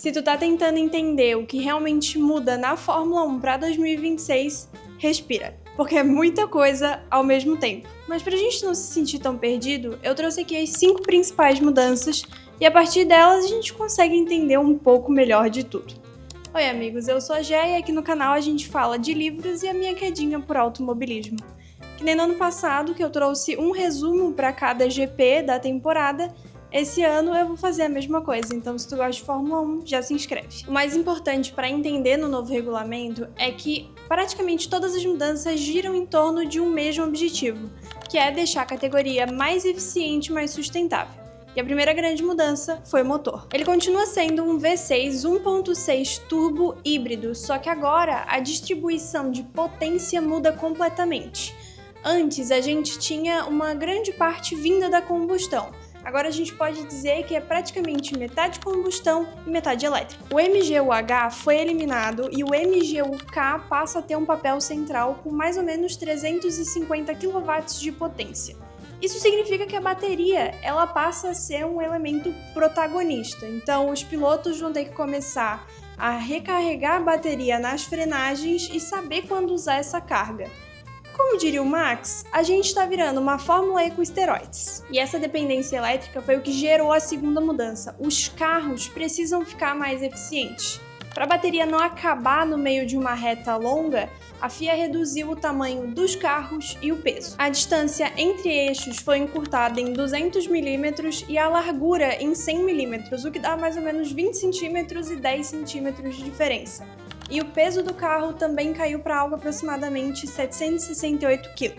Se tu tá tentando entender o que realmente muda na Fórmula 1 para 2026, respira, porque é muita coisa ao mesmo tempo. Mas pra gente não se sentir tão perdido, eu trouxe aqui as 5 principais mudanças e a partir delas a gente consegue entender um pouco melhor de tudo. Oi amigos, eu sou a Gé e aqui no canal a gente fala de livros e a minha quedinha por automobilismo. Que nem no ano passado, que eu trouxe um resumo para cada GP da temporada, esse ano eu vou fazer a mesma coisa, então se tu gosta de Fórmula 1, já se inscreve. O mais importante para entender no novo regulamento é que praticamente todas as mudanças giram em torno de um mesmo objetivo, que é deixar a categoria mais eficiente e mais sustentável. E a primeira grande mudança foi o motor. Ele continua sendo um V6 1.6 turbo híbrido, só que agora a distribuição de potência muda completamente. Antes a gente tinha uma grande parte vinda da combustão. Agora a gente pode dizer que é praticamente metade combustão e metade elétrico. O MGU-H foi eliminado e o MGU-K passa a ter um papel central com mais ou menos 350 kW de potência. Isso significa que a bateria ela passa a ser um elemento protagonista, então os pilotos vão ter que começar a recarregar a bateria nas frenagens e saber quando usar essa carga. Como diria o Max, a gente está virando uma Fórmula E com esteroides. E essa dependência elétrica foi o que gerou a segunda mudança. Os carros precisam ficar mais eficientes. Para a bateria não acabar no meio de uma reta longa, a FIA reduziu o tamanho dos carros e o peso. A distância entre eixos foi encurtada em 200 mm e a largura em 100 mm, o que dá mais ou menos 20 cm e 10 cm de diferença. E o peso do carro também caiu para algo aproximadamente 768 kg,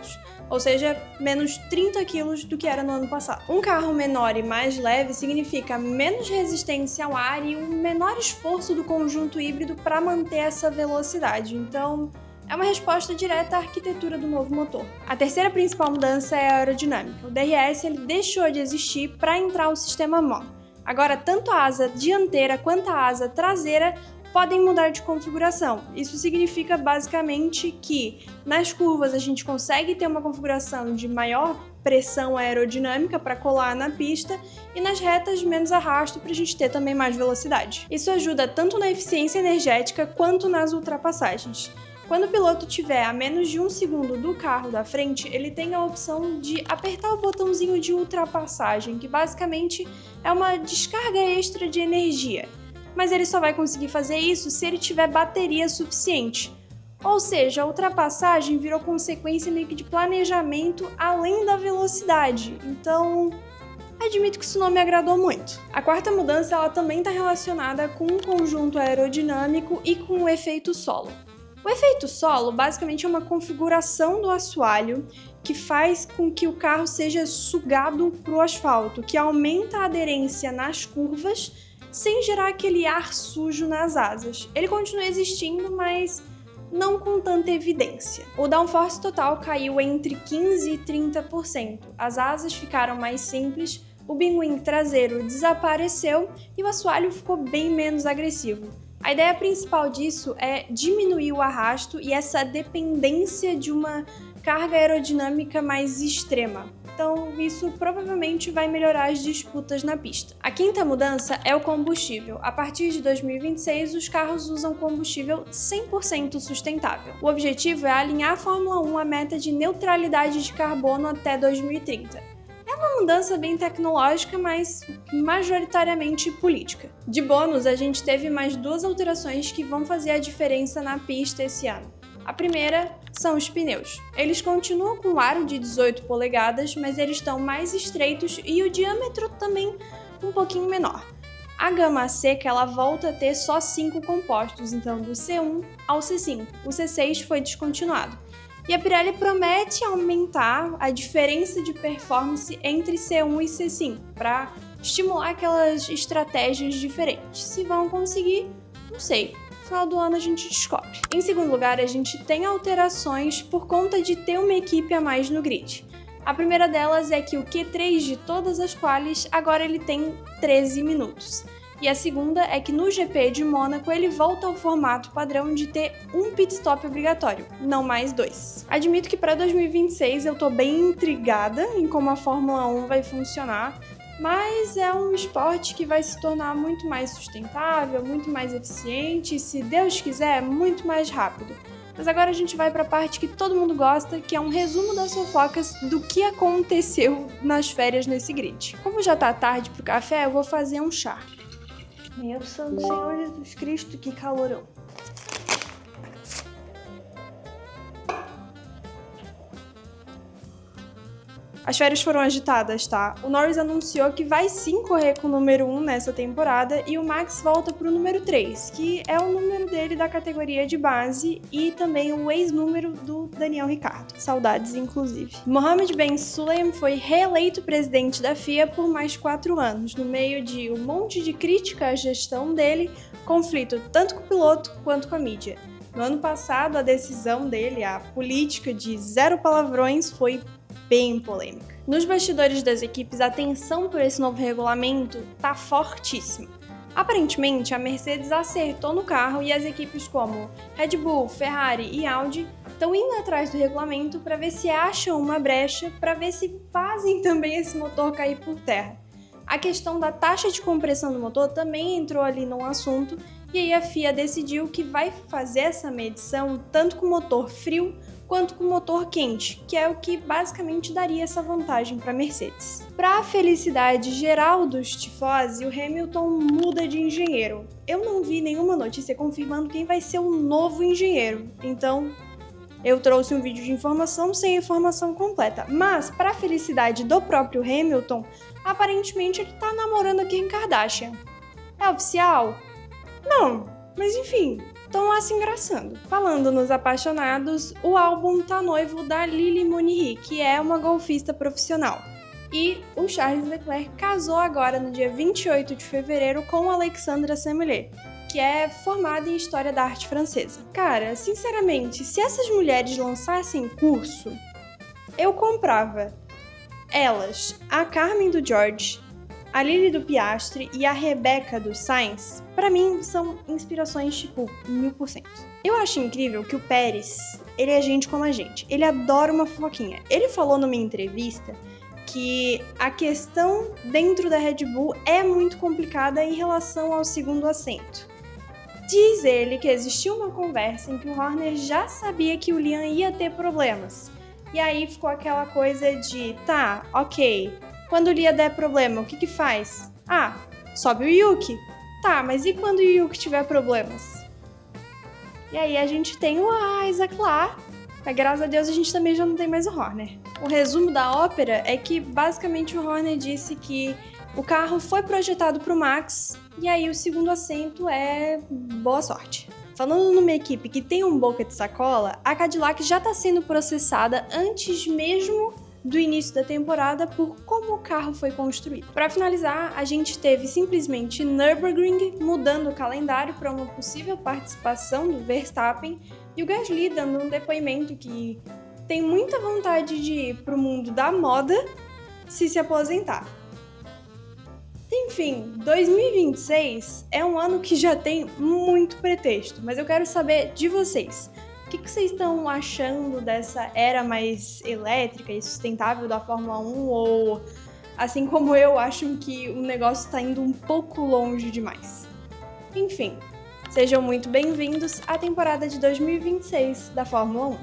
ou seja, menos 30 kg do que era no ano passado. Um carro menor e mais leve significa menos resistência ao ar e um menor esforço do conjunto híbrido para manter essa velocidade, então é uma resposta direta à arquitetura do novo motor. A terceira principal mudança é a aerodinâmica. O DRS ele deixou de existir para entrar o sistema mono. Agora, tanto a asa dianteira quanto a asa traseira podem mudar de configuração. Isso significa basicamente que nas curvas a gente consegue ter uma configuração de maior pressão aerodinâmica para colar na pista e nas retas menos arrasto para a gente ter também mais velocidade. Isso ajuda tanto na eficiência energética quanto nas ultrapassagens. Quando o piloto estiver a menos de 1 segundo do carro da frente, ele tem a opção de apertar o botãozinho de ultrapassagem, que basicamente é uma descarga extra de energia. Mas ele só vai conseguir fazer isso se ele tiver bateria suficiente. Ou seja, a ultrapassagem virou consequência meio que de planejamento além da velocidade. Então, admito que isso não me agradou muito. A quarta mudança ela também está relacionada com um conjunto aerodinâmico e com o efeito solo. O efeito solo basicamente é uma configuração do assoalho que faz com que o carro seja sugado para o asfalto, que aumenta a aderência nas curvas sem gerar aquele ar sujo nas asas. Ele continua existindo, mas não com tanta evidência. O downforce total caiu entre 15% e 30%. As asas ficaram mais simples, o binwing traseiro desapareceu e o assoalho ficou bem menos agressivo. A ideia principal disso é diminuir o arrasto e essa dependência de uma carga aerodinâmica mais extrema. Então, isso provavelmente vai melhorar as disputas na pista. A quinta mudança é o combustível. A partir de 2026, os carros usam combustível 100% sustentável. O objetivo é alinhar a Fórmula 1 à meta de neutralidade de carbono até 2030. É uma mudança bem tecnológica, mas majoritariamente política. De bônus, a gente teve mais 2 alterações que vão fazer a diferença na pista esse ano. A primeira são os pneus. Eles continuam com aro de 18 polegadas, mas eles estão mais estreitos e o diâmetro também um pouquinho menor. A gama seca ela volta a ter só 5 compostos, então do C1 ao C5. O C6 foi descontinuado. E a Pirelli promete aumentar a diferença de performance entre C1 e C5 para estimular aquelas estratégias diferentes. Se vão conseguir, não sei. No final do ano a gente descobre. Em segundo lugar, a gente tem alterações por conta de ter uma equipe a mais no grid. A primeira delas é que o Q3 de todas as qualis agora ele tem 13 minutos. E a segunda é que no GP de Mônaco ele volta ao formato padrão de ter um pit stop obrigatório, não mais 2. Admito que para 2026 eu tô bem intrigada em como a Fórmula 1 vai funcionar, mas é um esporte que vai se tornar muito mais sustentável, muito mais eficiente e, se Deus quiser, muito mais rápido. Mas agora a gente vai para a parte que todo mundo gosta, que é um resumo das fofocas do que aconteceu nas férias nesse grid. Como já tá tarde pro café, eu vou fazer um chá. Meu Santo Senhor Jesus Cristo, que calorão! As férias foram agitadas, tá? O Norris anunciou que vai sim correr com o número 1 nessa temporada e o Max volta pro número 3, que é o número dele da categoria de base e também o ex-número do Daniel Ricciardo. Saudades, inclusive. Mohammed Ben Sulayem foi reeleito presidente da FIA por mais 4 anos, no meio de um monte de crítica à gestão dele, conflito tanto com o piloto quanto com a mídia. No ano passado, a decisão dele, a política de 0 palavrões, foi bem polêmica. Nos bastidores das equipes, a tensão por esse novo regulamento tá fortíssima. Aparentemente, a Mercedes acertou no carro e as equipes como Red Bull, Ferrari e Audi estão indo atrás do regulamento para ver se acham uma brecha, para ver se fazem também esse motor cair por terra. A questão da taxa de compressão do motor também entrou ali no assunto, e aí a FIA decidiu que vai fazer essa medição tanto com motor frio quanto com motor quente, que é o que basicamente daria essa vantagem para a Mercedes. Para a felicidade geral dos tifosi, o Hamilton muda de engenheiro. Eu não vi nenhuma notícia confirmando quem vai ser o novo engenheiro, então eu trouxe um vídeo de informação sem informação completa. Mas, para a felicidade do próprio Hamilton, aparentemente ele tá namorando a Kim Kardashian. É oficial? Não, mas enfim, estão lá se engraçando. Falando nos apaixonados, o álbum tá noivo da Lily Monnier, que é uma golfista profissional. E o Charles Leclerc casou agora no dia 28 de fevereiro com Alexandra Semelé, que é formada em História da Arte Francesa. Cara, sinceramente, se essas mulheres lançassem curso, eu comprava. Elas, a Carmen do George, a Lily do Piastri e a Rebecca do Sainz, pra mim, são inspirações, tipo, 1000%. Eu acho incrível que o Pérez, ele é gente como a gente. Ele adora uma fofoquinha. Ele falou numa entrevista que a questão dentro da Red Bull é muito complicada em relação ao segundo assento. Diz ele que existiu uma conversa em que o Horner já sabia que o Liam ia ter problemas. E aí ficou aquela coisa de, tá, ok, quando o Liam der problema, o que faz? Ah, sobe o Yuki. Tá, mas e quando o Yuki tiver problemas? E aí a gente tem o Isaac lá, mas graças a Deus a gente também já não tem mais o Horner. O resumo da ópera é que basicamente o Horner disse que o carro foi projetado para o Max e aí o segundo assento é boa sorte. Falando numa equipe que tem um boca de sacola, a Cadillac já está sendo processada antes mesmo do início da temporada por como o carro foi construído. Para finalizar, a gente teve simplesmente Nürburgring mudando o calendário para uma possível participação do Verstappen e o Gasly dando um depoimento que tem muita vontade de ir para o mundo da moda se aposentar. Enfim, 2026 é um ano que já tem muito pretexto, mas eu quero saber de vocês. O que vocês estão achando dessa era mais elétrica e sustentável da Fórmula 1? Ou, assim como eu, acham que o negócio está indo um pouco longe demais? Enfim, sejam muito bem-vindos à temporada de 2026 da Fórmula 1.